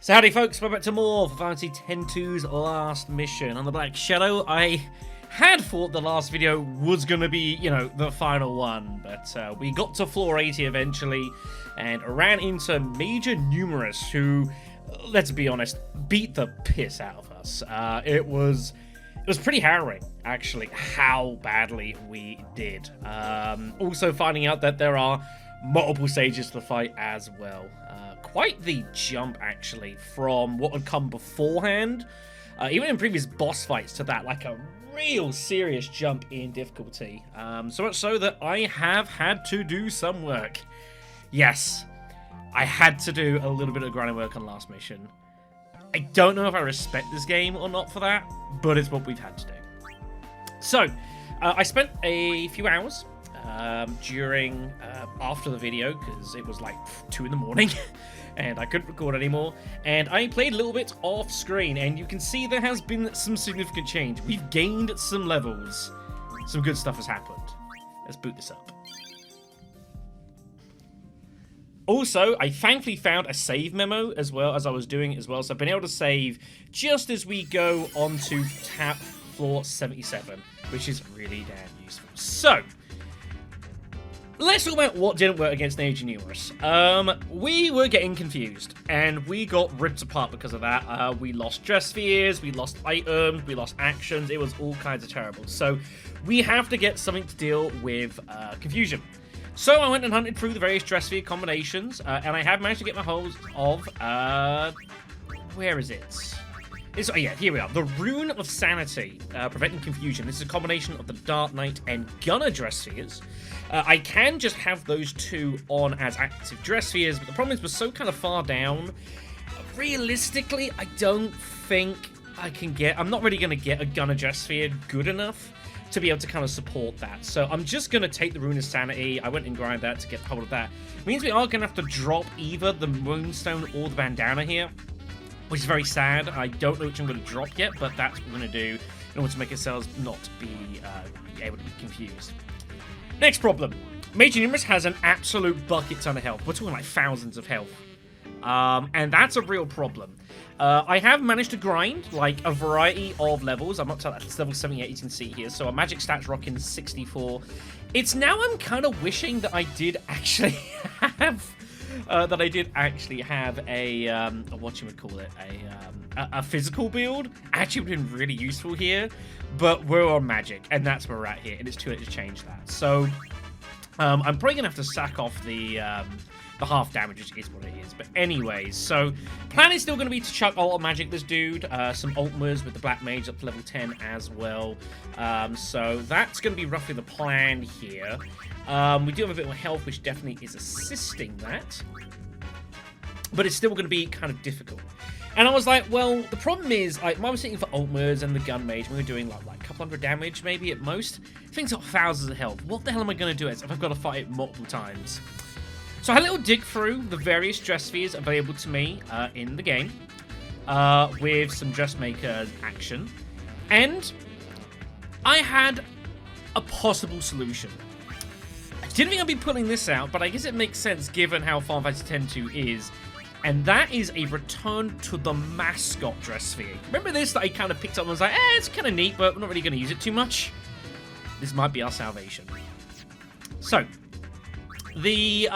So howdy folks, we're back to more for Final Fantasy X-2's last mission. On the Black Shadow, I had thought the last video was going to be, you know, the final one, but we got to floor 80 eventually, and ran into Major Numerus, who, let's be honest, beat the piss out of us. It was pretty harrowing, actually, how badly we did. Also finding out that there are multiple stages to the fight as well. Quite the jump, actually, from what had come beforehand, even in previous boss fights, to that, like a real serious jump in difficulty. So much so that I have had to do some work. Yes, I had to do a little bit of grinding work on last mission. I don't know if I respect this game or not for that, but it's what we've had to do. So, I spent a few hours during after the video, because it was like 2 in the morning and I couldn't record anymore, and I played a little bit off screen, and you can see there has been some significant change. We've gained some levels, some good stuff has happened. Let's boot this up. Also, I thankfully found a save memo as well as I was doing it as well, so I've been able to save just as we go on to tap floor 77, which is really damn useful. So, let's talk about what didn't work against Major Numerus. We were getting confused, and we got ripped apart because of that. We lost dress spheres, we lost items, we lost actions. It was all kinds of terrible. So, we have to get something to deal with confusion. So I went and hunted through the various dress sphere combinations, and I have managed to get my hold of, where is it? Oh yeah, here we are. The Rune of Sanity, preventing confusion. This is a combination of the Dark Knight and Gunner dress spheres. I can just have those two on as active dress spheres, but the problem is we're so kind of far down. Realistically, I don't think I can get... I'm not really going to get a Gunner dress sphere good enough to be able to kind of support that. So I'm just going to take the Rune of Sanity. I went and grind that to get hold of that. It means we are going to have to drop either the Moonstone or the Bandana here, which is very sad. I don't know which I'm going to drop yet, but that's what we're going to do in order to make ourselves not be able to be confused. Next problem. Major Numerus has an absolute bucket ton of health. We're talking like thousands of health. And that's a real problem. I have managed to grind like a variety of levels. I'm up to level 78, you can see here. So our magic stats rocking 64. It's now I'm kind of wishing that I did actually have a whatchamacallit, a physical build. Actually would have been really useful here, but we're on magic, and that's where we're at here, and it's too late to change that. So I'm probably gonna have to sack off the half damage, which is what it is. But anyways, so plan is still going to be to chuck a lot of magic this dude. Some ultimas with the Black Mage up to level 10 as well. So that's going to be roughly the plan here. We do have a bit more health, which definitely is assisting that. But it's still going to be kind of difficult. And I was like, well, the problem is, like, I was thinking for ultimas and the Gun Mage, we were doing like a couple hundred damage maybe at most. Things got thousands of health. What the hell am I going to do if I've got to fight it multiple times? So I had a little dig through the various dress spheres available to me in the game with some dressmaker action, and I had a possible solution. I didn't think I'd be pulling this out, but I guess it makes sense given how Final Fantasy X-2 is, and that is a return to the mascot dress sphere. Remember this that I kind of picked up and was like, it's kind of neat, but we're not really going to use it too much? This might be our salvation. So, the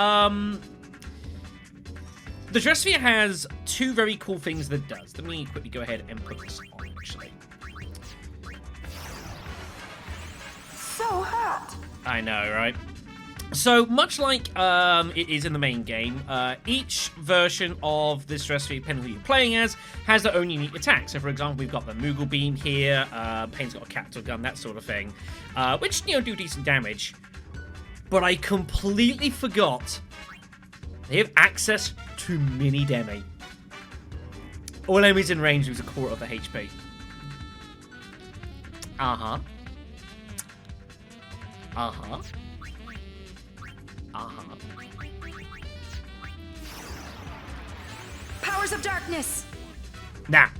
dress sphere has two very cool things that it does. Let me quickly go ahead and put this on, actually. So hot. I know, right? So, much like it is in the main game, each version of this dress sphere, depending on who you're playing as, has their own unique attacks. So, for example, we've got the Moogle Beam here, Pain's got a capital gun, that sort of thing, which, you know, do decent damage. But I completely forgot they have access to mini demi. All enemies in range lose a quarter of the HP. Uh-huh. Uh-huh. Uh-huh. Powers of darkness. Now,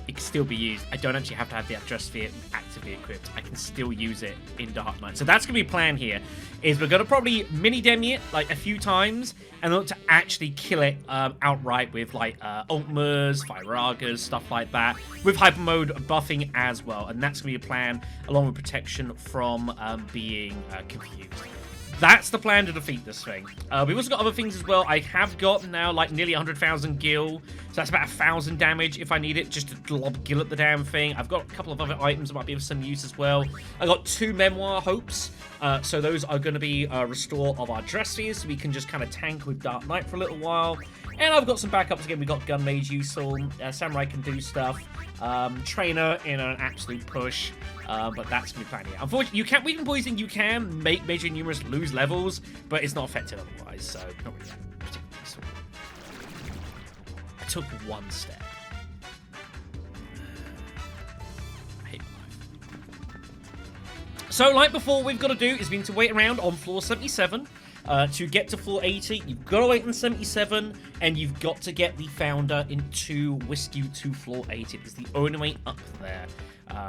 it can still be used. I don't actually have to have the dress sphere active actively equipped, I can still use it in Dark Knight. So that's going to be a plan here, is we're going to probably mini-demi it, like, a few times, and look to actually kill it outright with, like, Ultimas, Firagas, stuff like that, with Hyper Mode buffing as well. And that's going to be a plan, along with protection from being confused. That's the plan to defeat this thing. We've also got other things as well. I have got now like nearly 100,000 gil. So that's about 1,000 damage if I need it, just to lob gil at the damn thing. I've got a couple of other items that might be of some use as well. I got 2 Memoir Hopes. So those are going to be restore of our dress spheres, so we can just kind of tank with Dark Knight for a little while. And I've got some backups again. We've got Gun Mage useful. Samurai can do stuff. Trainer in an absolute push. But that's going to be planned here. Unfortunately, we can poison. You can make Major Numerus lose levels, but it's not effective otherwise, so not really that particularly useful. I took 1 step. I hate my life. So, like before, what we've got to do is we need to wait around on floor 77. To get to floor 80, you've got to wait on 77, and you've got to get the Founder into Whisk You to floor 80. It's the only way up there.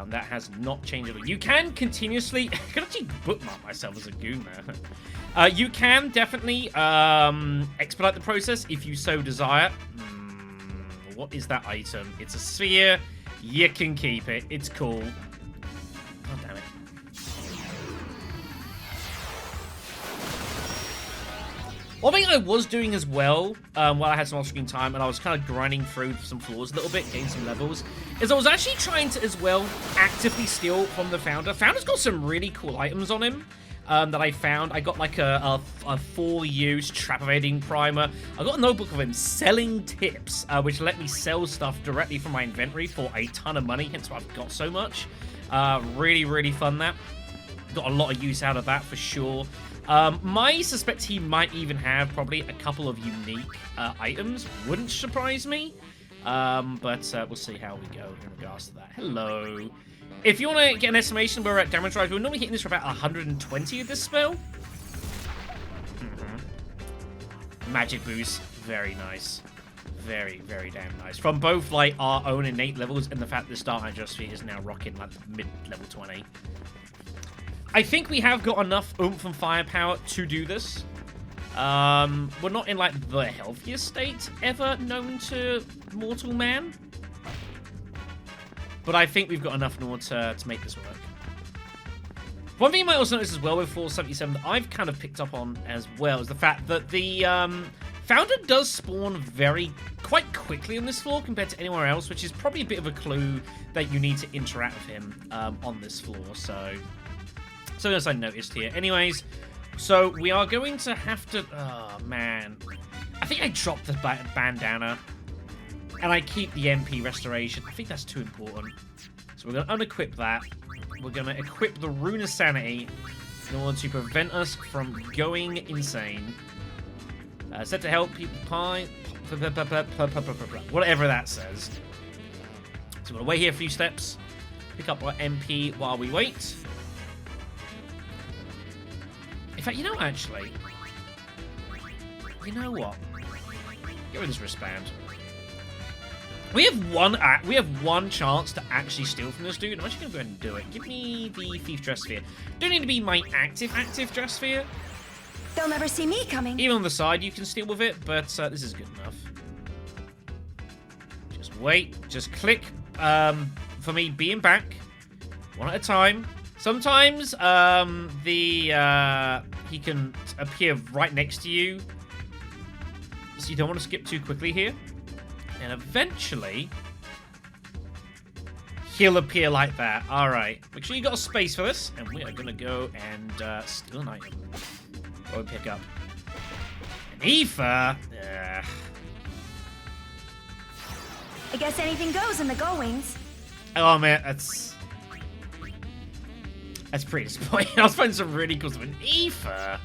That has not changed at all. You can continuously... I can actually bookmark myself as a goon there. You can definitely expedite the process if you so desire. What is that item? It's a sphere. You can keep it. It's cool. Oh, damn it. One thing I was doing as well, while I had some off-screen time, and I was kind of grinding through some floors a little bit, getting some levels, is I was actually trying to, as well, actively steal from the Founder. Founder's got some really cool items on him that I found. I got, like, a 4-use trap evading primer. I got a notebook of him selling tips, which let me sell stuff directly from my inventory for a ton of money, hence why I've got so much. Really, really fun, that. Got a lot of use out of that, for sure. I suspect he might even have probably a couple of unique items. Wouldn't surprise me. But we'll see how we go in regards to that. Hello. If you want to get an estimation, we're at damage rise. We're normally hitting this for about 120 of this spell. Magic boost. Very nice. Very, very damn nice. From both like our own innate levels and the fact that the Dark Knight Just is now rocking like mid-level 20. I think we have got enough oomph and firepower to do this. We're not in, like, the healthiest state ever known to mortal man. But I think we've got enough in order to make this work. One thing you might also notice as well with 477 that I've kind of picked up on as well is the fact that the Founder does spawn quite quickly on this floor compared to anywhere else, which is probably a bit of a clue that you need to interact with him on this floor, so... Something else I noticed here. Anyways, so we are going to have to... Oh, man. I think I dropped the bandana. And I keep the MP restoration. I think that's too important. So we're going to unequip that. We're going to equip the Rune of Sanity in order to prevent us from going insane. Set to help people pie. Whatever that says. So we're going to wait here a few steps. Pick up our MP while we wait. In fact, you know, actually, you know what? Get rid of this wristband. We have one chance to actually steal from this dude. I'm actually gonna go ahead and do it. Give me the Thief Dress Sphere. Don't need to be my active Dress Sphere. They'll never see me coming. Even on the side, you can steal with it, but this is good enough. Just wait. Just click for me being back, one at a time. Sometimes he can appear right next to you, so you don't want to skip too quickly here. And eventually, he'll appear like that. All right, make sure you got a space for this, and we are gonna go and steal an item. Or pick up an ether. I guess anything goes in the goings. Oh man, that's pretty disappointing. I was finding some really cool stuff. An ether,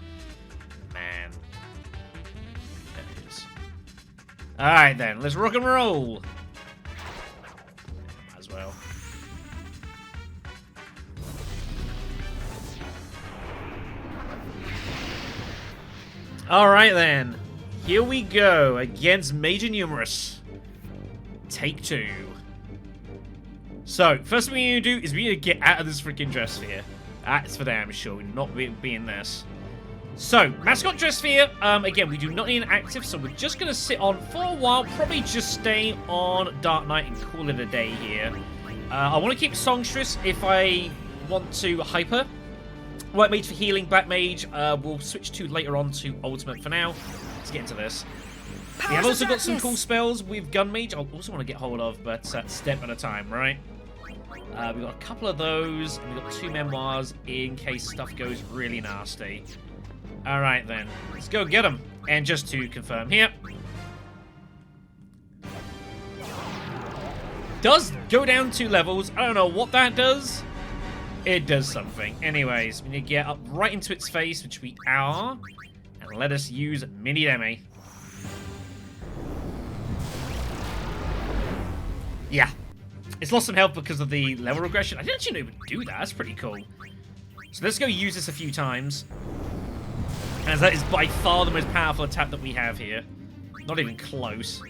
man. There it is. All right then, let's rock and roll. Might as well. All right then, here we go against Major Numerus. Take 2. So, first thing we need to do is we need to get out of this freaking dress sphere. That's for damn sure. We're not be in this. So, mascot dress sphere. Again, we do not need an active, so we're just going to sit on for a while. Probably just stay on Dark Knight and call it a day here. I want to keep Songstress if I want to hyper. White Mage for healing, Black Mage. We'll switch to later on to Ultimate for now. Let's get into this. We have also got some cool spells with Gun Mage. I also want to get hold of, but step at a time, right? We've got a couple of those, and we've got 2 memoirs in case stuff goes really nasty. Alright then, let's go get them. And just to confirm here, does go down 2 levels. I don't know what that does. It does something. Anyways, we need to get up right into its face, which we are, and let us use Mini Demi. Yeah. It's lost some health because of the level regression. I didn't actually know it would do that. That's pretty cool. So let's go use this a few times. As that is by far the most powerful attack that we have here. Not even close.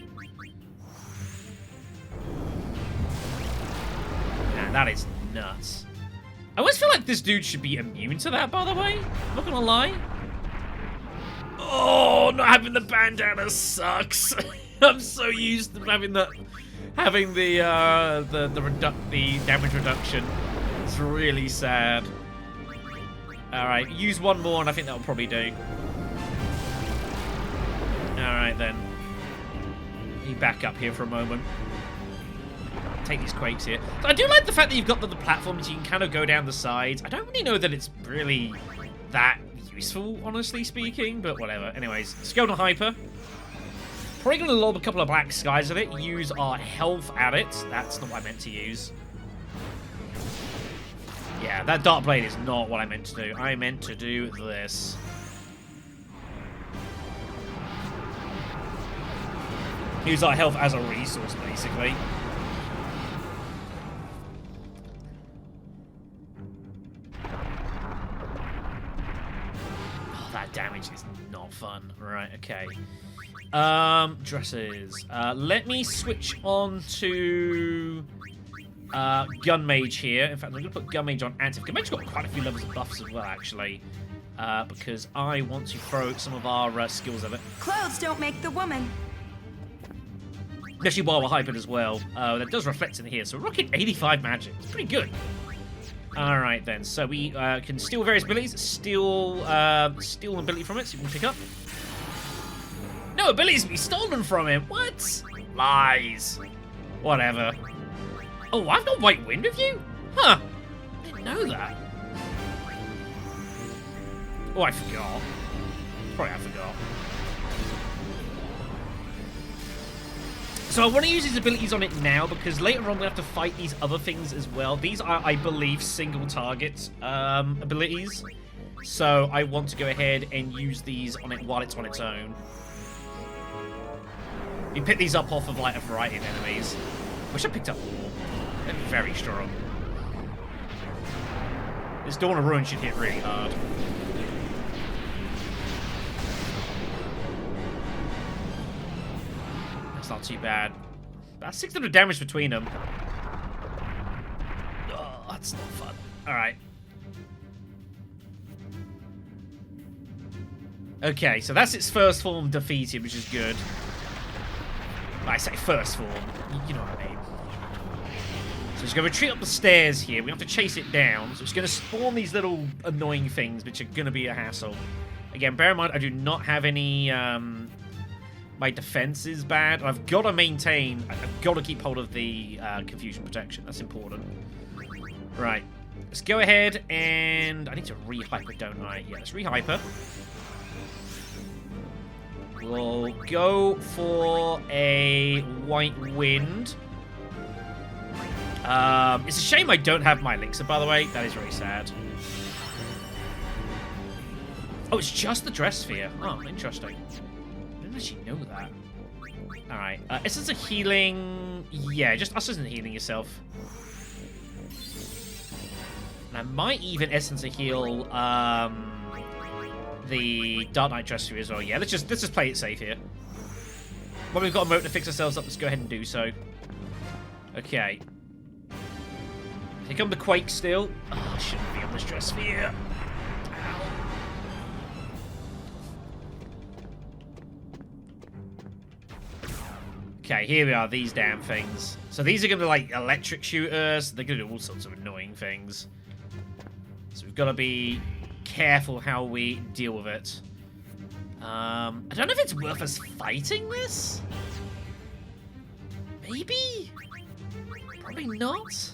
Man, that is nuts. I always feel like this dude should be immune to that, by the way. I'm not gonna lie. Oh, not having the bandana sucks. I'm so used to having the damage reduction. It's really sad. Alright, use one more and I think that'll probably do. Alright then. You back up here for a moment. Take these quakes here. So I do like the fact that you've got the platforms, you can kind of go down the sides. I don't really know that it's really that useful, honestly speaking, but whatever. Anyways, let's go to Hyper. Probably going to lob a couple of black skies at it, use our health at it. That's not what I meant to use. Yeah, that Dark Blade is not what I meant to do. I meant to do this. Use our health as a resource, basically. Oh, that damage is not fun. Right, okay. Dresses. Let me switch on to Gun Mage here. In fact, I'm going to put Gun Mage on active. Gun Mage's got quite a few levels of buffs as well, actually. Because I want to throw some of our skills at it. Clothes don't make the woman. Especially while we're hypered as well. That does reflect in here. So we're rocking 85 magic. It's pretty good. Alright then. So we can steal various abilities. Steal an ability from it so you can pick up. No abilities be stolen from him. What? Lies. Whatever. Oh, I've got White Wind with you? Huh. Didn't know that. Oh, I forgot. Probably I forgot. So I want to use these abilities on it now because later on we have to fight these other things as well. These are, I believe, single target abilities. So I want to go ahead and use these on it while it's on its own. You pick these up off of like a variety of enemies. Wish I picked up more. They're very strong. This Dawn of Ruin should hit really hard. That's not too bad. About 600 damage between them. Oh, that's not fun. Alright. Okay, so that's its first form defeated, which is good. I say first form, you know what I mean. So it's going to retreat up the stairs here. We have to chase it down. So it's going to spawn these little annoying things, which are going to be a hassle. Again, bear in mind, I do not have any... my defense is bad. I've got to maintain... I've got to keep hold of the confusion protection. That's important. Right. Let's go ahead and... I need to re-hyper, don't I? Yeah, let's re-hyper. We'll go for a White Wind. It's a shame I don't have my elixir, by the way. That is very sad. Oh, it's just the dress sphere. Oh, interesting. I didn't actually know that. Alright. Essence of Healing... Yeah, just Essence of Healing yourself. And I might even Essence of Heal... the Dark Knight dress sphere as well. Yeah, let's just play it safe here. When we've got a moment to fix ourselves up, let's go ahead and do so. Okay. Here come the Quake still. Oh, I shouldn't be on the stress sphere. Okay, here we are, these damn things. So these are going to, like, electric shoot us. They're going to do all sorts of annoying things. So we've got to be careful how we deal with it. I don't know if it's worth us fighting this. Maybe? Probably not.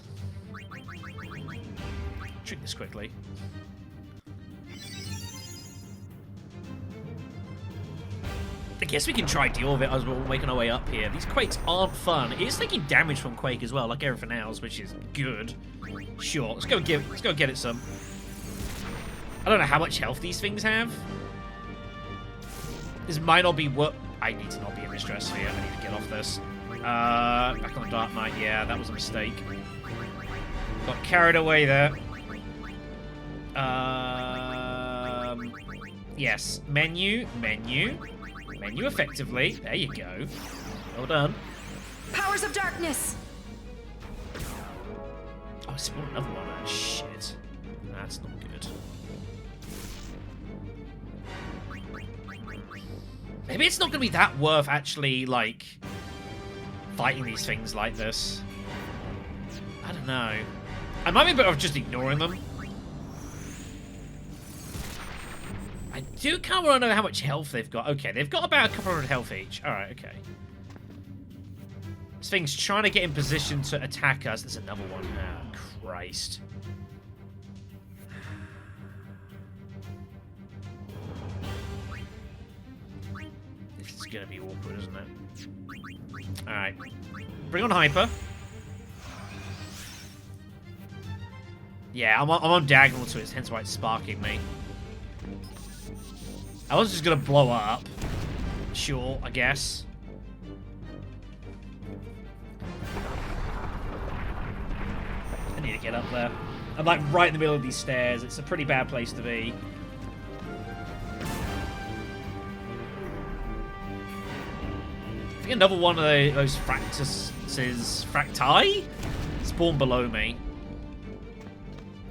Drink this quickly. I guess we can try deal with it as we're making our way up here. These Quakes aren't fun. It is taking damage from Quake as well, like everything else, which is good. Sure, let's go get it some. I don't know how much health these things have. This might not be what I need to not be in this stress sphere. I need to get off this. Back on the Dark Knight. Yeah, that was a mistake. Got carried away there. Yes, menu effectively. There you go. Well done. Powers of darkness. Oh, I spawned another one. Oh, shit. That's not good. Maybe it's not going to be that worth actually, like, fighting these things like this. I don't know. I might be better off just ignoring them. I do kind of want to know how much health they've got. Okay, they've got about a couple hundred health each. Alright, okay. This thing's trying to get in position to attack us. There's another one. Oh, Christ. This is going to be awkward, isn't it? Alright. Bring on Hyper. Yeah, I'm on diagonal to it, hence why it's sparking me. I was just going to blow up. Sure, I guess. I need to get up there. I'm like right in the middle of these stairs. It's a pretty bad place to be. I think another one of those fracti spawned below me.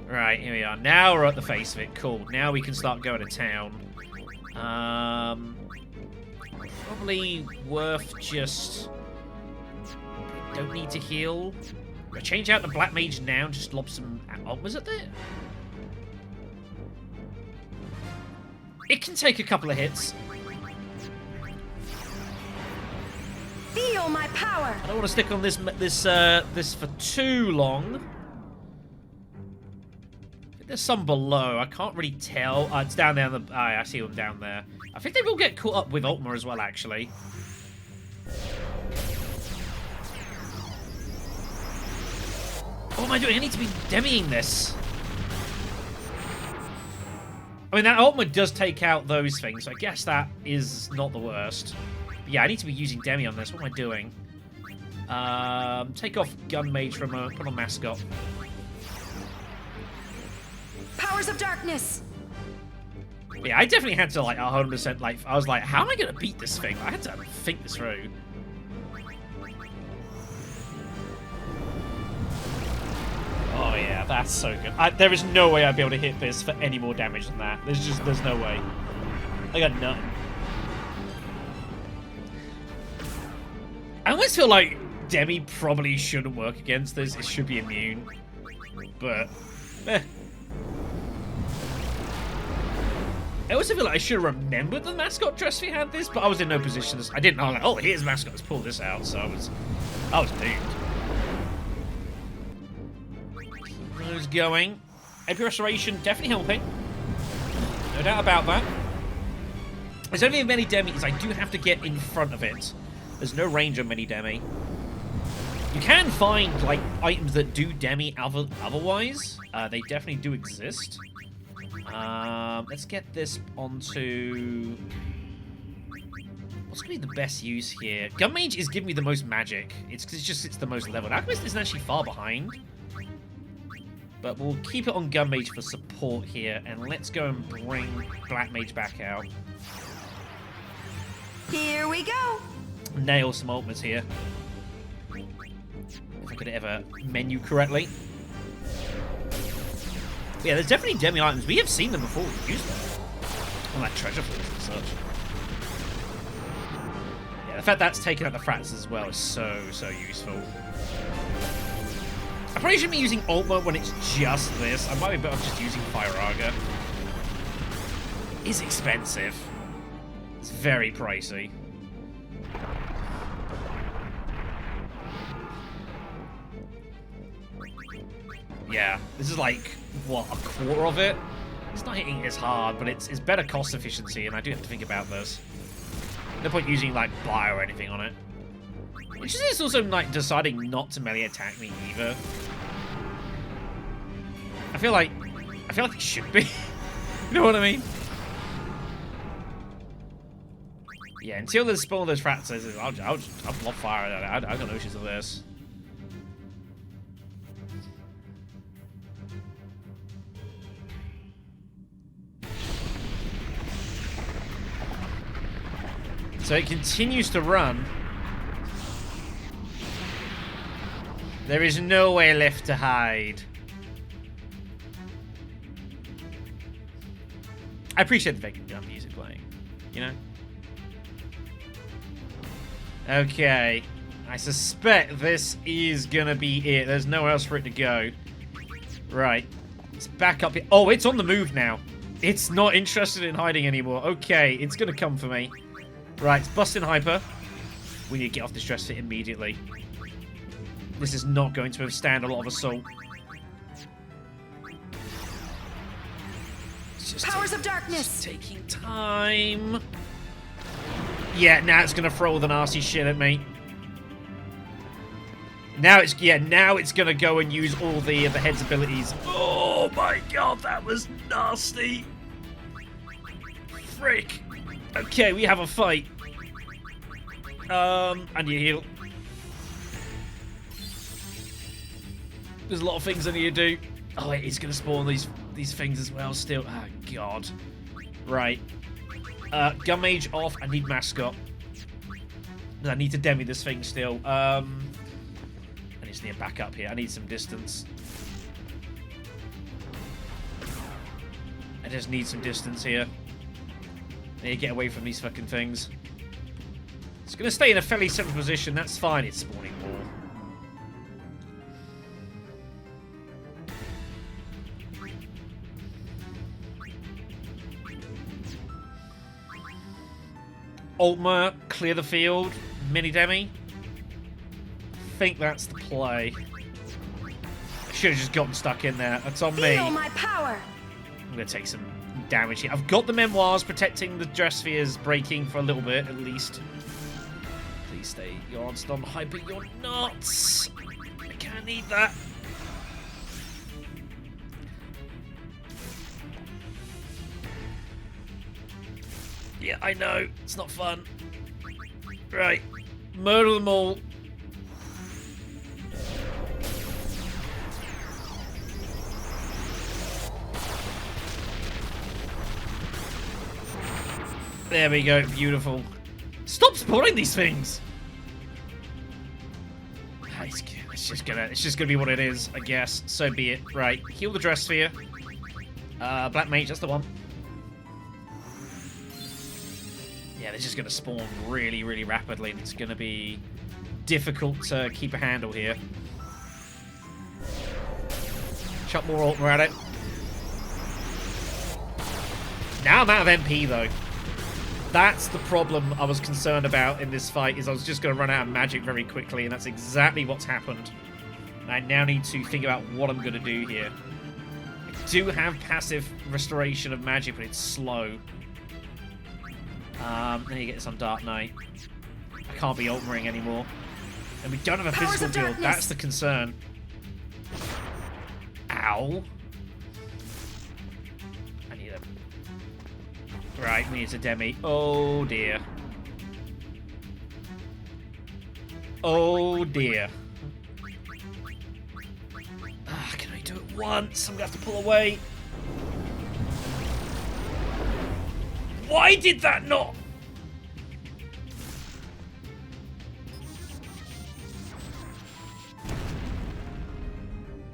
Right, here we are. Now we're at the face of it. Cool. Now we can start going to town. Probably worth just... Don't need to heal. I change out the Black Mage now and just lob some... Oh, was it there? It can take a couple of hits. Feel my power. I don't want to stick on this for too long. There's some below. I can't really tell. It's down there. I see them down there. I think they will get caught up with Ultima as well, actually. What am I doing? I need to be demiing this. I mean, that Ultima does take out those things, so I guess that is not the worst. But yeah, I need to be using Demi on this. What am I doing? Take off Gun Mage from put on Mascot. Powers of darkness. Yeah, I definitely had to, like, 100%, like, I was like, how am I going to beat this thing? I had to think this through. Oh, yeah, that's so good. There is no way I'd be able to hit this for any more damage than that. There's no way. I got none. I almost feel like Demi probably shouldn't work against this. It should be immune. But, I also feel like I should have remembered the Mascot dress we had this, but I was in no position. I didn't know, like, oh, here's Mascot, let's pull this out, so I was doomed. Who's going? AP Restoration, definitely helping. No doubt about that. There's only many demis, I do have to get in front of it. There's no range on many demi. You can find, like, items that do demi otherwise. They definitely do exist. Let's get this onto... What's going to be the best use here? Gun Mage is giving me the most magic. It's because it's the most leveled. Alchemist isn't actually far behind. But we'll keep it on Gun Mage for support here. And let's go and bring Black Mage back out. Here we go. Nail some ultimates here. If I could ever menu correctly. Yeah, there's definitely demi items. We have seen them before. We've used them on like treasure floors and such. Yeah, the fact that's taken out the frats as well is so useful. I probably shouldn't be using alt mode when it's just this. I might be better off just using Firaga. It's expensive. It's very pricey. Yeah, this is like, what, a quarter of it? It's not hitting as hard, but it's better cost efficiency, and I do have to think about this. No point using, like, bio or anything on it. Which is also, like, deciding not to melee attack me either. I feel like it should be. You know what I mean? Yeah, until there's spawn those frats, I'll block fire. I got no issues with this. So it continues to run. There is nowhere left to hide. I appreciate the fact that music playing, you know? Okay. I suspect this is gonna be it. There's nowhere else for it to go. Right. It's back up here. Oh, it's on the move now. It's not interested in hiding anymore. Okay, it's gonna come for me. Right, it's busting hyper. We need to get off this dress fit immediately. This is not going to withstand a lot of assault. Powers of darkness. Taking time. Yeah, now it's gonna throw all the nasty shit at me. Now it's gonna go and use all the head's abilities. Oh my god, that was nasty. Frick. Okay, we have a fight. I need to heal. There's a lot of things I need to do. Oh, wait, it's gonna spawn these things as well still. Oh god. Right. Gun mage off. I need mascot. I need to demi this thing still. I just need a back up here. I need some distance. I just need some distance here. I need to get away from these fucking things. It's going to stay in a fairly central position. That's fine. It's spawning more. Altmer, clear the field. Mini demi. I think that's the play. I should have just gotten stuck in there. That's on me. Feel my power. I'm going to take some damage here. I've got the memoirs protecting the dress spheres, breaking for a little bit at least. Please stay. You're on stun hyper. You're not. I can't need that. Yeah, I know. It's not fun. Right. Murder them all. There we go. Beautiful. Stop spawning these things. It's just gonna be what it is, I guess. So be it. Right. Heal the dress sphere. Black mage, that's the one. Yeah, they're just gonna spawn really, really rapidly, and it's gonna be difficult to keep a handle here. Chuck more Altmer at it. Now I'm out of MP though. That's the problem I was concerned about in this fight, is I was just going to run out of magic very quickly, and that's exactly what's happened. I now need to think about what I'm going to do here. I do have passive restoration of magic, but it's slow. Then you get this on Dark Knight. I can't be Altmering anymore. And we don't have a physical deal. That's the concern. Ow. Right, we need a demi. Oh dear. Oh dear. Ah, can I do it once? I'm gonna have to pull away. Why did that not?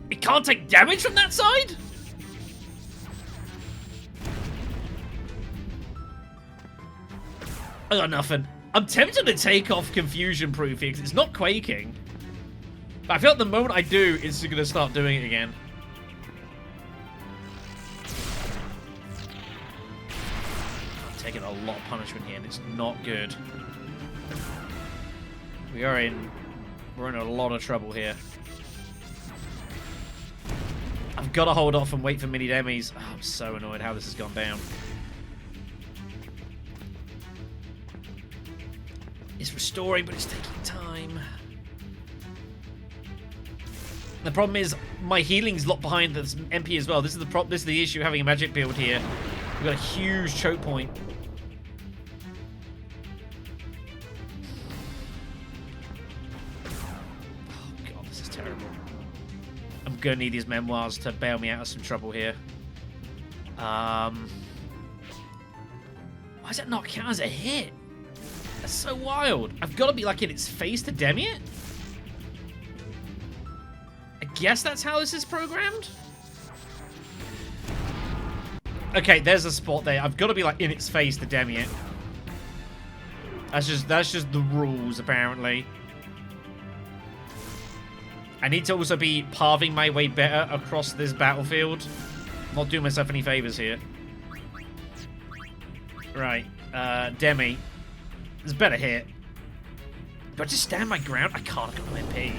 It can't take damage from that side? I got nothing. I'm tempted to take off Confusion Proof here because it's not quaking. But I feel like the moment I do, it's going to start doing it again. I'm taking a lot of punishment here, and it's not good. We're in a lot of trouble here. I've got to hold off and wait for mini demis. Oh, I'm so annoyed how this has gone down. It's restoring, but it's taking time. The problem is my healing's locked behind this MP as well. This is the issue having a magic build here. We've got a huge choke point. Oh god, this is terrible. I'm gonna need these memoirs to bail me out of some trouble here. Why does that not count as a hit? That's so wild. I've got to be like in its face to demi it? I guess that's how this is programmed? Okay, there's a spot there. I've got to be like in its face to demi it. That's just the rules, apparently. I need to also be pathing my way better across this battlefield. I'm not doing myself any favors here. Right, demi. There's a better hit. Do I just stand my ground? I can't. I've got no MP.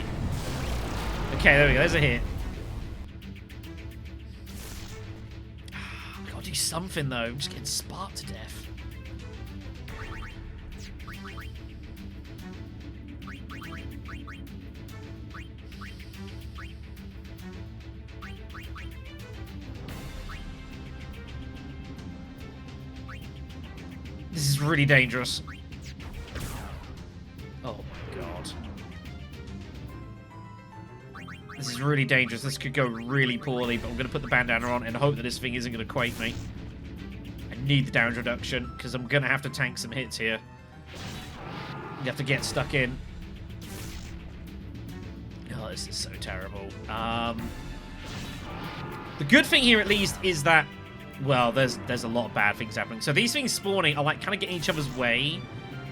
Okay, there we go. There's a hit. I've got to do something, though. I'm just getting sparked to death. This is really dangerous. Oh my god. This is really dangerous. This could go really poorly, but I'm going to put the bandana on and hope that this thing isn't going to quake me. I need the damage reduction, because I'm going to have to tank some hits here. You have to get stuck in. Oh, this is so terrible. The good thing here, at least, is that, well, there's a lot of bad things happening. So these things spawning are, like, kind of getting each other's way.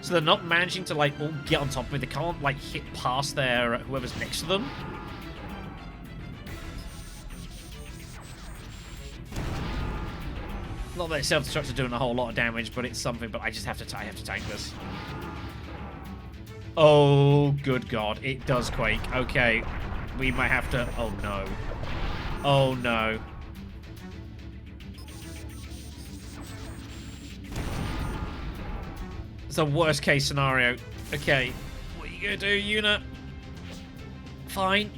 So they're not managing to, like, all get on top of me. They can't, like, hit past their whoever's next to them. Not that self-destruct are doing a whole lot of damage, but it's something. But I just have to, I have to tank this. Oh, good God. It does quake. Okay. We might have to... Oh, no. Oh, no. It's a worst case scenario. Okay. What are you going to do, Una? Fine.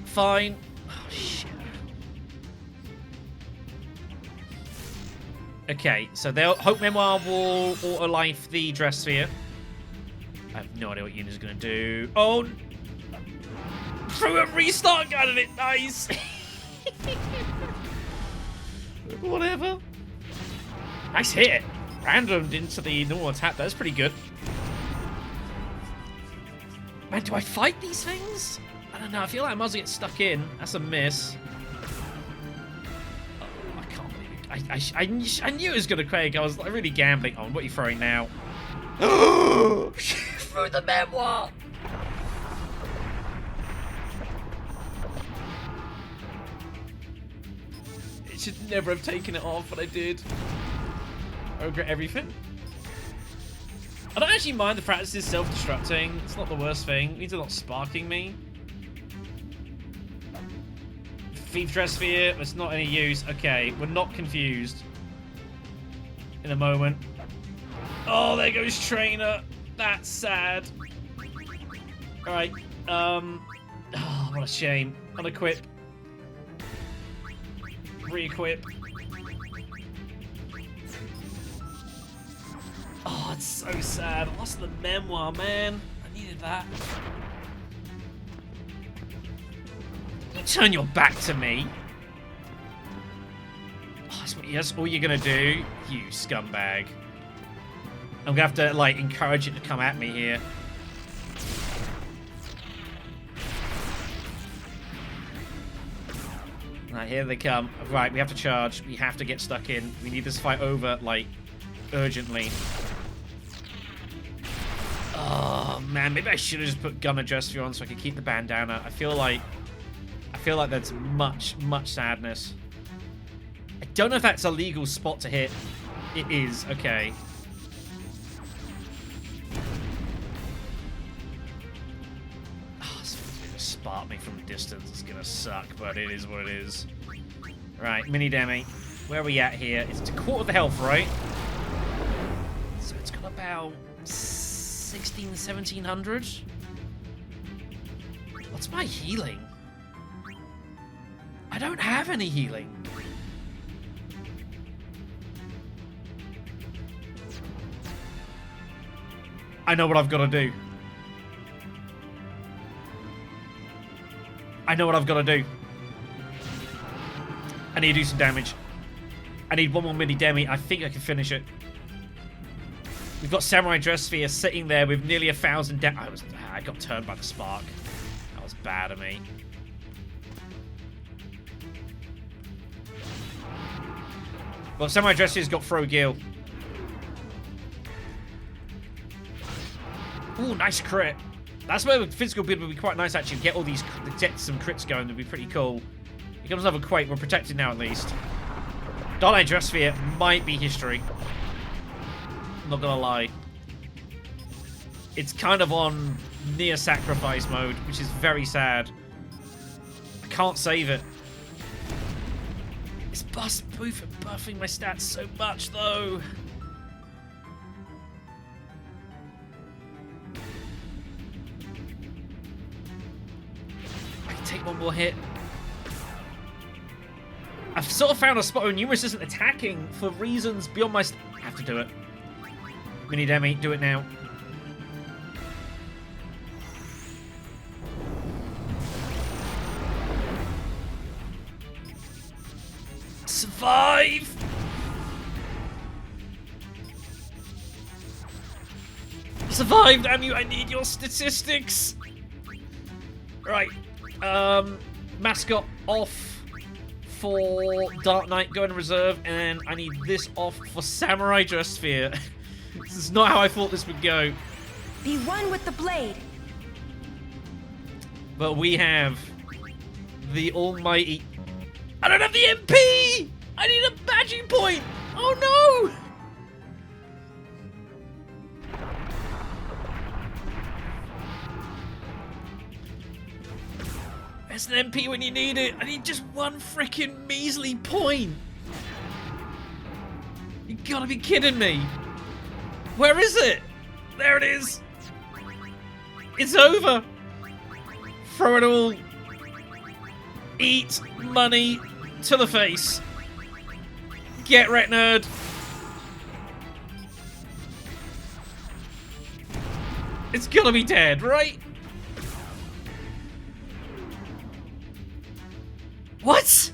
Fine. Oh, shit. Okay, so they'll... Hope Memoir will auto-life the Dress Sphere. I have no idea what Una's going to do. Oh! Threw a restart gun at it. Nice. Whatever. Nice hit. Randomed into the normal attack. That's pretty good. Man, do I fight these things? I don't know. I feel like I might as well get stuck in. That's a miss. Oh, I can't believe it. I knew it was going to quake. I was like, really gambling on. What are you throwing now? Through the memoir. It should never have taken it off, but I did. I regret everything. I don't actually mind the practices self-destructing. It's not the worst thing. It means they're not sparking me. Thief Dress Sphere, it's not any use. Okay, we're not confused. In a moment. Oh, there goes Trainer. That's sad. Alright. Oh, what a shame. Unequip. Re-equip. Oh, it's so sad. I lost the memoir, man. I needed that. You turn your back to me. Oh, that's all you're gonna do? You scumbag. I'm gonna have to, like, encourage it to come at me here. Right, here they come. Right, we have to charge. We have to get stuck in. We need this fight over, like, urgently. Oh man, maybe I should have just put Gunner Dress on so I could keep the bandana. I feel like that's much sadness. I don't know if that's a legal spot to hit. It is, okay. Oh, it's gonna spark me from a distance. It's gonna suck, but it is what it is. Right, mini demi. Where are we at here? It's a quarter of the health, right? So it's got about 1700. What's my healing? I don't have any healing. I know what I've got to do. I know what I've got to do. I need to do some damage. I need one more mini demi. I think I can finish it. We've got Samurai Dress Sphere sitting there with nearly 1,000 damage. I got turned by the spark. That was bad of me. Well, Samurai Dress Sphere's got Throw Gil. Ooh, nice crit. That's where the physical build would be quite nice, actually. Get all these, get some crits going. Would be pretty cool. Here comes another Quake. We're protected now, at least. Darklight Dress Sphere might be history. I'm not gonna lie. It's kind of on near sacrifice mode, which is very sad. I can't save it. It's buffing my stats so much, though. I can take one more hit. I've sort of found a spot where Numerus isn't attacking for reasons beyond my... I have to do it. Mini Demi, do it now. Survive! Survive, damn you, I need your statistics! Right. Mascot off for Dark Knight, go in reserve, and I need this off for Samurai Dress Sphere. This is not how I thought this would go. Be one with the blade. But we have the almighty... I don't have the MP! I need a badging point! Oh no! There's an MP when you need it. I need just one freaking measly point. You gotta be kidding me. Where is it? There it is. It's over. Throw it all. Eat money to the face. Get wrecked, nerd. It's gonna be dead, right? What?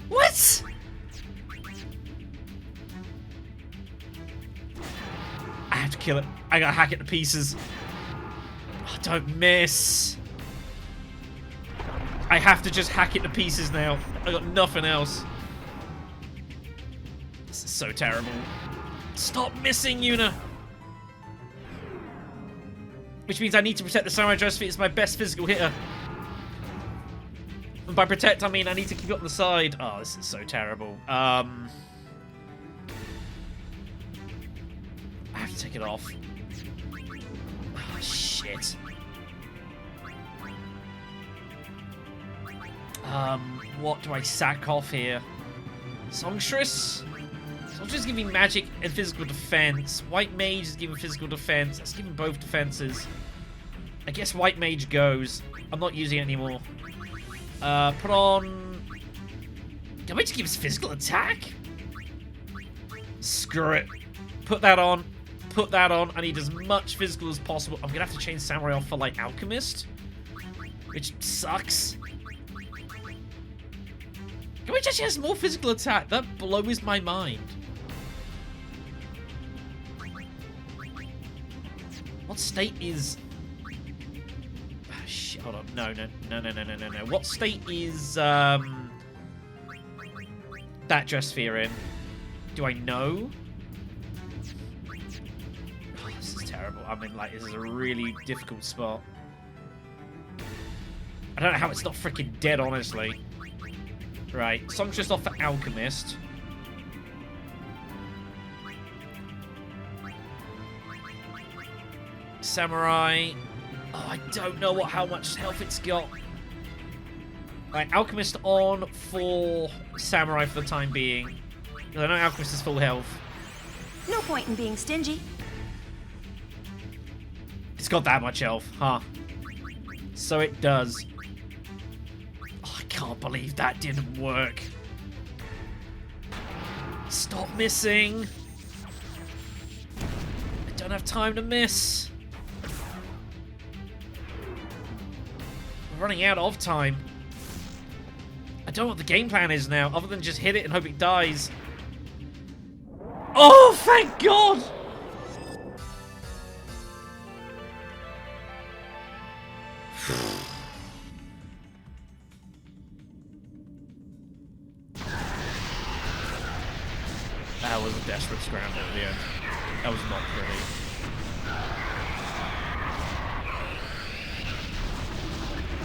What? I have to kill it. I gotta hack it to pieces. Oh, don't miss. I have to just hack it to pieces now. I got nothing else. This is so terrible. Stop missing, Yuna. Which means I need to protect the Samurai Dress Sphere. It's my best physical hitter. And by protect, I mean I need to keep it on the side. Oh, this is so terrible. I have to take it off. Oh, shit. What do I sack off here? Songstress? Songstress giving magic and physical defense. White Mage is giving physical defense. That's giving both defenses. I guess White Mage goes. I'm not using it anymore. Put on... Can I just give us physical attack? Screw it. Put that on. Put that on. I need as much physical as possible. I'm gonna have to change Samurai off for, like, Alchemist. Which sucks. Can we just has more physical attack? That blows my mind. What state is... Oh, shit, hold on. No. What state is that Dress Sphere in? Do I know? Oh, this is terrible. I mean, like, this is a really difficult spot. I don't know how it's not freaking dead, honestly. Right, so I'm just off for Alchemist. Samurai. Oh, I don't know how much health it's got. Right, Alchemist on for Samurai for the time being. I know Alchemist is full health. No point in being stingy. It's got that much health, huh? So it does. Oh, I can't believe that didn't work. Stop missing. I don't have time to miss. I'm running out of time. I don't know what the game plan is now, other than just hit it and hope it dies. Oh, thank God! That was a desperate scramble at the end. That was not pretty.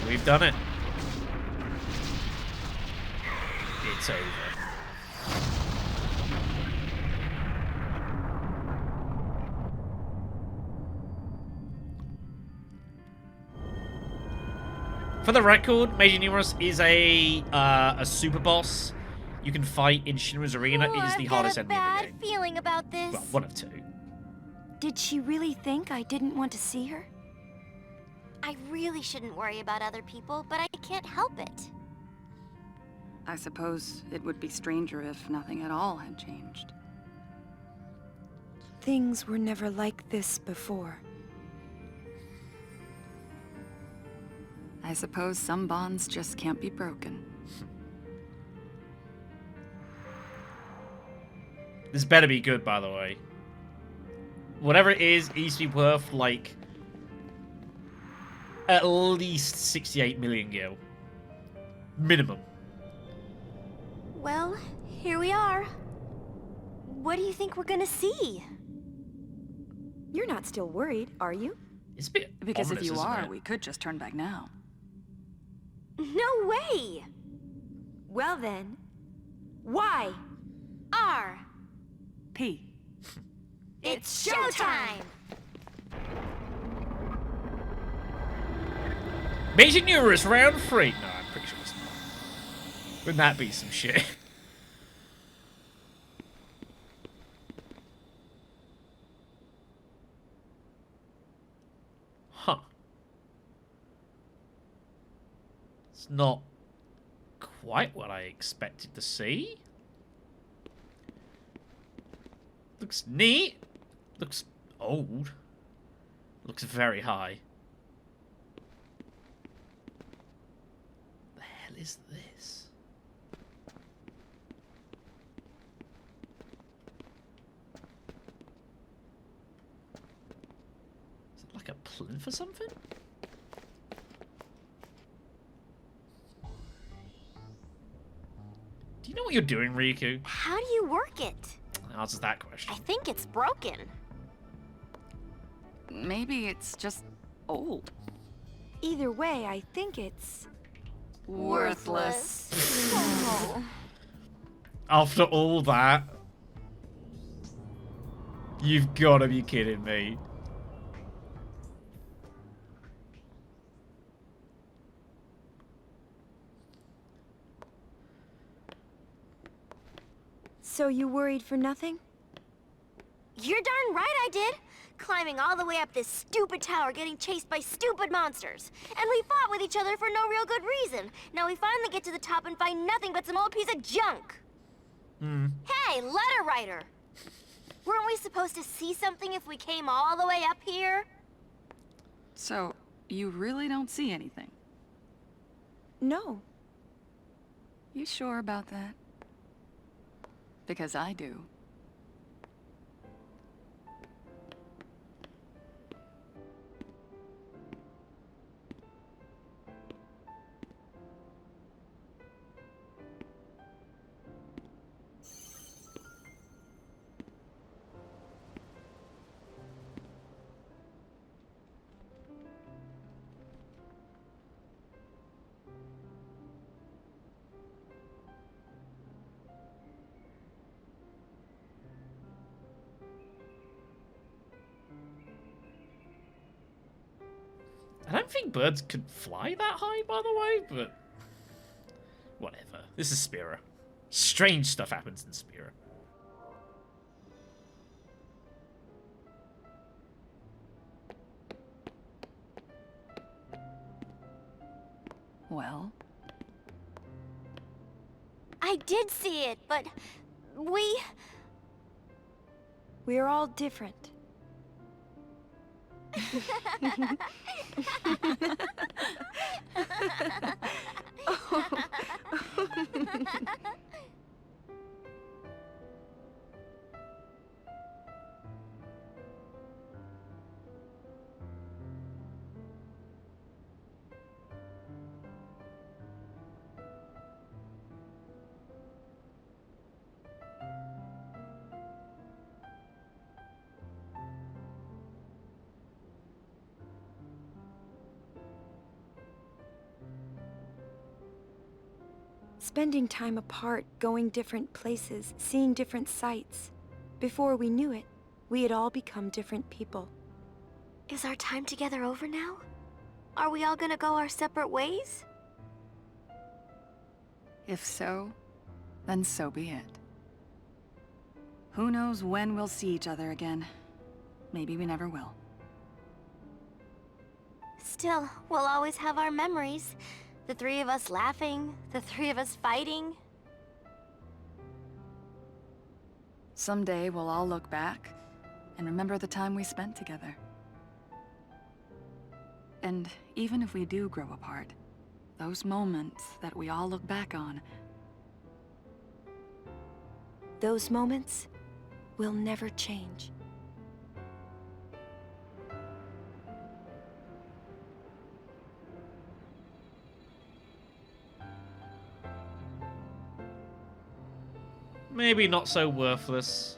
We've done it. It's over. For the record, Major Numerus is a super boss you can fight in Shinra's Arena. It is the hardest enemy in the game. I've got a bad feeling about this. Well, one of two. Did she really think I didn't want to see her? I really shouldn't worry about other people, but I can't help it. I suppose it would be stranger if nothing at all had changed. Things were never like this before. I suppose some bonds just can't be broken. This better be good, by the way. Whatever it is, it needs to be worth, like, at least 68 million gil. Minimum. Well, here we are. What do you think we're gonna see? You're not still worried, are you? It's a bit Because ominous, if you isn't are, it? we could just turn back now. No way! Well then, why? R. P. It's showtime! Major Numerus round 3. No, I'm pretty sure it's not. Wouldn't that be some shit? Huh. It's not quite what I expected to see. Looks neat. Looks old. Looks very high. The hell is this? Is it like a plinth or something? Do you know what you're doing, Riku? How do you work it? Answers that question. I think it's broken. Maybe it's just old. Either way, I think it's... Worthless. Oh. After all that, you've got to be kidding me. So you worried for nothing? You're darn right I did. Climbing all the way up this stupid tower, getting chased by stupid monsters. And we fought with each other for no real good reason. Now we finally get to the top and find nothing but some old piece of junk. Hey, letter writer! Weren't we supposed to see something if we came all the way up here? So, you really don't see anything? No. You sure about that? Because I do. don't think birds could fly that high, by the way, but whatever. This is Spira. Strange stuff happens in Spira. Well, I did see it, but we... We're all different. Spending time apart, going different places, seeing different sights. Before we knew it, we had all become different people. Is our time together over now? Are we all gonna go our separate ways? if so, then so be it. Who knows when we'll see each other again? Maybe we never will. Still, we'll always have our memories. The three of us laughing, the three of us fighting. Someday we'll all look back and remember the time we spent together. And even if we do grow apart, those moments that we all look back on, Those moments will never change. Maybe not so worthless.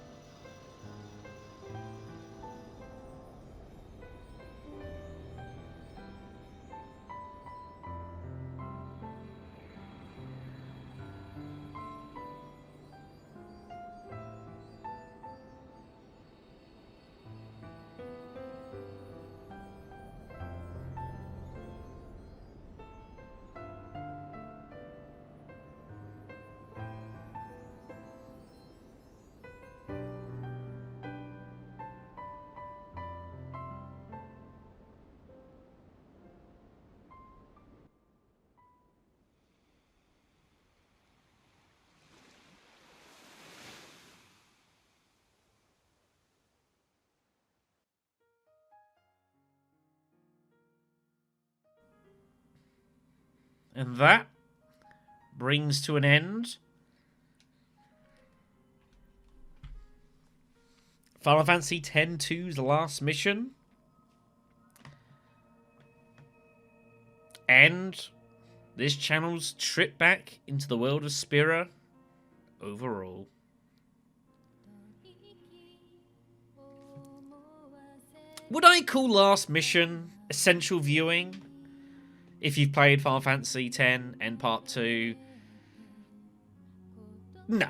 And that brings to an end Final Fantasy X-2's last mission. And this channel's trip back into the world of Spira overall. Would I call last mission essential viewing? If you've played Final Fantasy X and Part 2, no.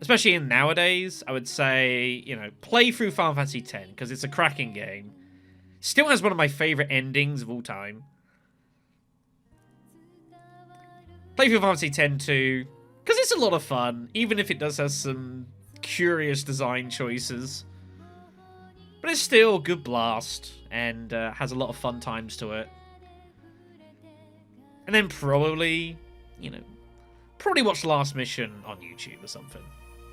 Especially in nowadays, I would say, you know, play through Final Fantasy X, because it's a cracking game. Still has one of my favourite endings of all time. Play through Final Fantasy X too, because it's a lot of fun, even if it does have some curious design choices. But it's still a good blast, and has a lot of fun times to it. And then probably, you know, probably watch the last mission on YouTube or something.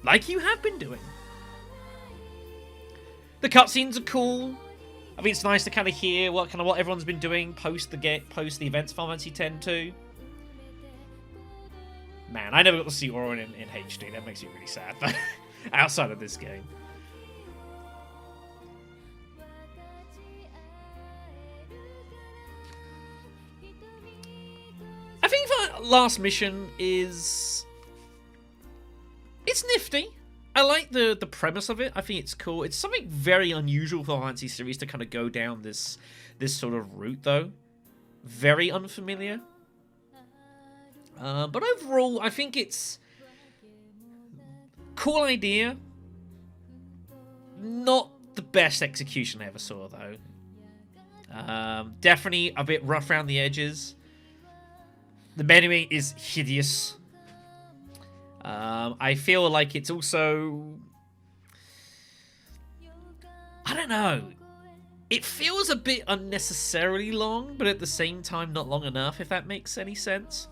Like you have been doing. The cutscenes are cool. I think it's nice to kind of hear what everyone's been doing post the events of Final Fantasy X too. Man, I never got to see Auron in HD. That makes me really sad. But outside of this game. I think the last mission is... it's nifty. I like the premise of it. I think it's cool. It's something very unusual for the Final Fantasy series to kind of go down this sort of route, though. Very unfamiliar. But overall, I think it's... cool idea. Not the best execution I ever saw, though. Definitely a bit rough around the edges. The menuing is hideous. I feel like it's also... I don't know. It feels a bit unnecessarily long, but at the same time not long enough, if that makes any sense.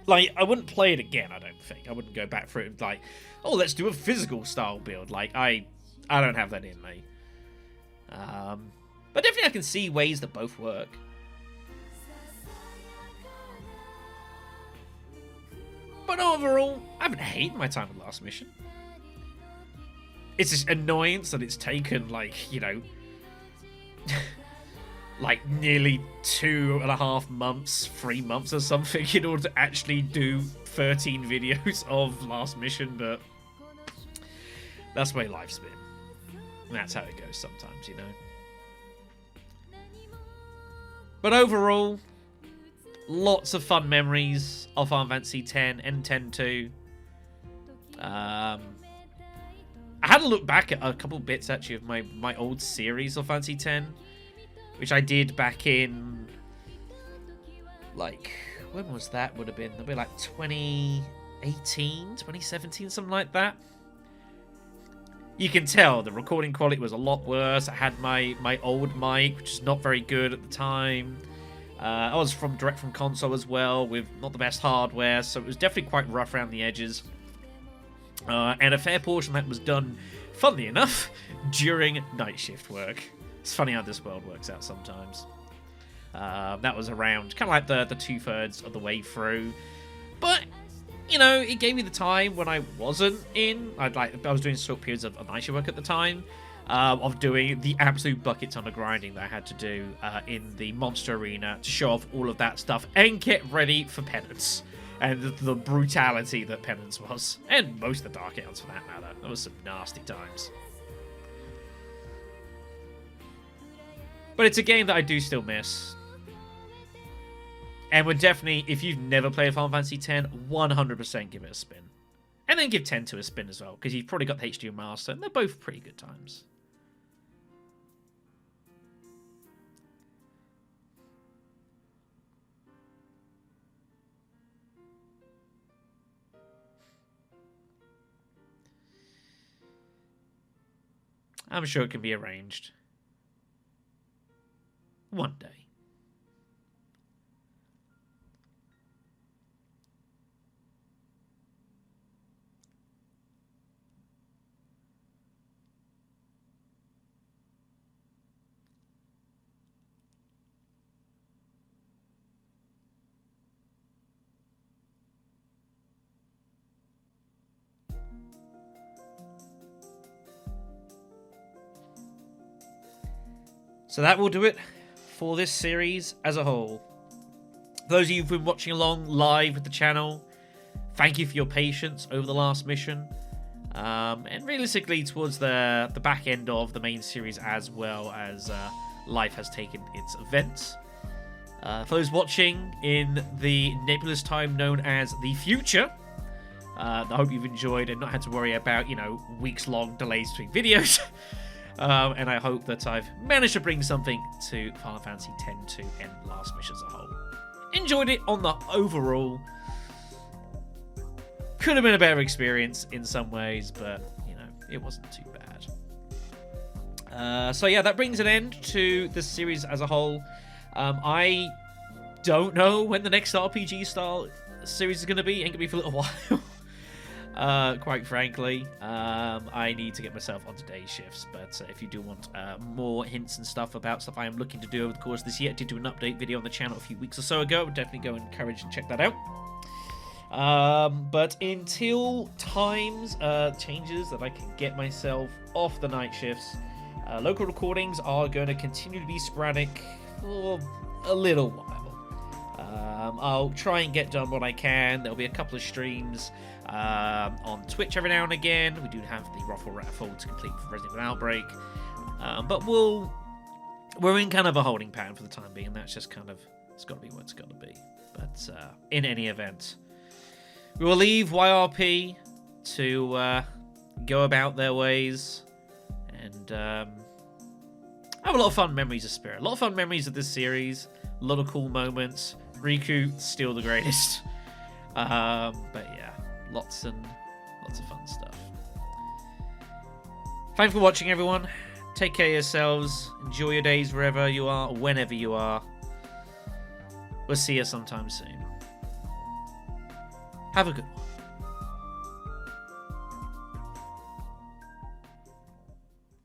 Like, I wouldn't play it again, I don't think. I wouldn't go back for it and like, oh, let's do a physical style build. Like, I don't have that in me. But definitely I can see ways that both work. But overall, I haven't hated my time with Last Mission. It's just annoyance that it's taken, like, you know, like nearly 2.5 months, 3 months or something in order to actually do 13 videos of Last Mission, but that's the way life's been. And that's how it goes sometimes, you know. But overall, lots of fun memories of Final Fantasy X and X-2. I had a look back at a couple bits, actually, of my old series of Fantasy X, which I did back in, like, when was that? Would have been, like 2018, 2017, something like that. You can tell the recording quality was a lot worse. I had my old mic, which is not very good at the time. I was direct from console as well, with not the best hardware, so it was definitely quite rough around the edges. And a fair portion of that was done, funnily enough, during night shift work. It's funny how this world works out sometimes. That was around kind of like the 2/3 of the way through. But, you know, it gave me the time when I wasn't in. I was doing short periods of night shift work at the time. Of doing the absolute bucket ton of grinding that I had to do in the monster arena to show off all of that stuff and get ready for Penance. And the brutality that Penance was. And most of the Dark Elves, for that matter. That was some nasty times. But it's a game that I do still miss. And would definitely, if you've never played Final Fantasy X, 100% give it a spin. And then give 10 a spin as well, because you've probably got the HD Master, and they're both pretty good times. I'm sure it can be arranged. One day. So that will do it for this series as a whole. For those of you who've been watching along live with the channel, thank you for your patience over the last mission. And realistically towards the back end of the main series, as well as life has taken its events. For those watching in the nebulous time known as the future, I hope you've enjoyed and not had to worry about, you know, weeks-long delays between videos. And I hope that I've managed to bring something to Final Fantasy X-2 and Last Mission as a whole. Enjoyed it on the overall. Could have been a better experience in some ways, but, you know, it wasn't too bad. So yeah, that brings an end to this series as a whole. I don't know when the next RPG style series is going to be. Ain't going to be for a little while. Quite frankly, I need to get myself onto day shifts, but if you do want more hints and stuff about stuff I am looking to do over the course of this year, I did do an update video on the channel a few weeks or so ago. I would definitely go and encourage and check that out. But until times changes that I can get myself off the night shifts, local recordings are going to continue to be sporadic for a little while. I'll try and get done what I can. There'll be a couple of streams on Twitch every now and again. We do have the Ruffle Raffle to complete for Resident Evil Outbreak. But we're in kind of a holding pattern for the time being. That's just kind of, it's got to be what it's got to be. But in any event, we will leave YRP to go about their ways. And I have a lot of fun memories of Spirit. A lot of fun memories of this series. A lot of cool moments. Riku, still the greatest. But yeah, lots of fun stuff. Thanks for watching, everyone. Take care of yourselves. Enjoy your days wherever you are, whenever you are. We'll see you sometime soon. Have a good one.